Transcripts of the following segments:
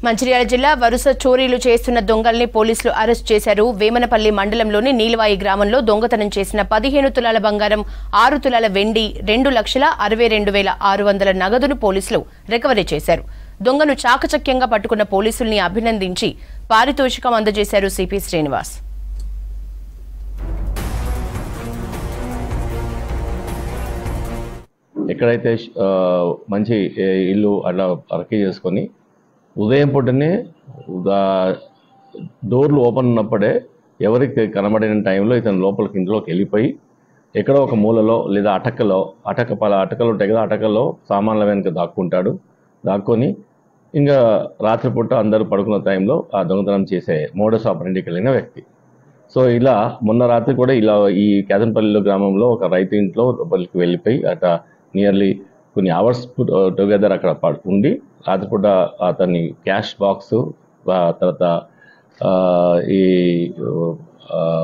మంచిర్యాల జిల్లా వరుస చోరీలు చేస్తున్న దొంగల్ని పోలీసులు అరెస్ట్ చేశారు. వేమనపల్లి మండలంలోని నీలవాయి గ్రామంలో దొంగతనం చేసిన 15 తులాల బంగారం, 6 తులాల వెండి, 2,62,600 నగదును పోలీసులు రికవరీ చేశారు. దొంగను చాకచక్యంగా పట్టుకున్న పోలీసుల్ని అభినందించి పారితోషికం అందజేశారు సిపి శ్రీనివాస్. ఎక్కడైతే మంచి ఇల్లు అట్లా అరకి చేసుకొని ఉదయం పూటనే డోర్లు ఓపెన్ ఉన్నప్పుడే ఎవరికి కనబడిన టైంలో ఇతను లోపలికి ఇంట్లోకి వెళ్ళిపోయి ఎక్కడో ఒక మూలలో లేదా అటకలో ఉంటాయి కదా, అటకలో సామాన్ల వెనుక దాక్కొని ఇంకా రాత్రిపూట అందరూ పడుకున్న టైంలో ఆ దొంగతనం చేసే మోడస్ ఆపరెండికి వెళ్ళిన వ్యక్తి. సో ఇలా మొన్న రాత్రి కూడా ఇలా ఈ కేదన్పల్లి గ్రామంలో ఒక రైతు ఇంట్లో లోపలికి వెళ్ళిపోయి అట్లా నియర్లీ కొన్ని అవర్స్ టుగెదర్ అక్కడ ఉండి రాత్రిపూట అతన్ని క్యాష్ బాక్స్, తర్వాత ఈ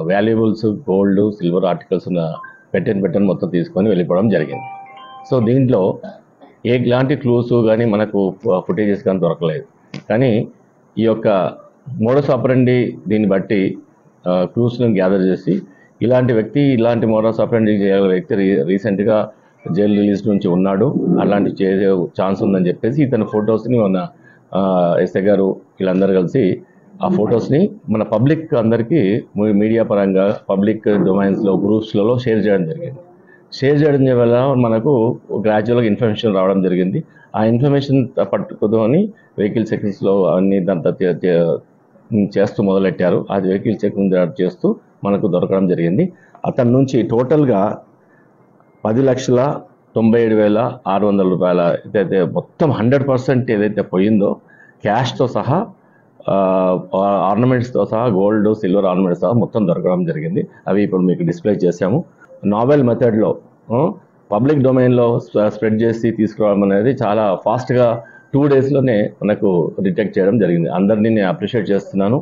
వాల్యుబుల్స్, గోల్డ్, సిల్వర్ ఆర్టికల్స్ ఉన్న పెట్టెన్ మొత్తం తీసుకొని వెళ్ళిపోవడం జరిగింది. సో దీంట్లో ఎలాంటి క్లూస్ కానీ మనకు ఫుటేజెస్ కానీ దొరకలేదు. కానీ ఈ యొక్క మోడస్ ఆపరెండి దీన్ని బట్టి క్లూస్లను గ్యాదర్ చేసి ఇలాంటి వ్యక్తి, ఇలాంటి మోడస్ ఆపరెండి చేయగల వ్యక్తి రీసెంట్గా జైలు రిలీజ్ నుంచి ఉన్నాడు, అలాంటి చేసే ఛాన్స్ ఉందని చెప్పేసి ఇతని ఫొటోస్ని మన ఎస్ఐ గారు వీళ్ళందరూ కలిసి ఆ ఫొటోస్ని మన పబ్లిక్ అందరికీ మీడియా పరంగా పబ్లిక్ డొమైన్స్లో గ్రూప్స్లలో షేర్ చేయడం జరిగింది. షేర్ చేయడం వల్ల మనకు గ్రాడ్యువల్గా ఇన్ఫర్మేషన్ రావడం జరిగింది. ఆ ఇన్ఫర్మేషన్ పట్టుకుని వెహికల్ చెకింగ్స్లో అన్ని దాంతో చేస్తూ మొదలెట్టారు. అది వెహికల్ చెకింగ్ చేస్తూ మనకు దొరకడం జరిగింది. అతని నుంచి టోటల్గా 10,97,600 రూపాయల ఏదైతే మొత్తం 100% ఏదైతే పోయిందో క్యాష్తో సహా, ఆర్నమెంట్స్తో సహా, గోల్డ్, సిల్వర్ ఆర్నమెంట్స్ సహా మొత్తం దొరకడం జరిగింది. అవి ఇప్పుడు మీకు డిస్ప్లే చేశాము. నావెల్ మెథడ్లో పబ్లిక్ డొమైన్లో స్ప్రెడ్ చేసి తీసుకురావడం అనేది చాలా ఫాస్ట్గా 2 డేస్లోనే మనకు డిటెక్ట్ చేయడం జరిగింది. అందరినీ నేను అప్రిషియేట్ చేస్తున్నాను.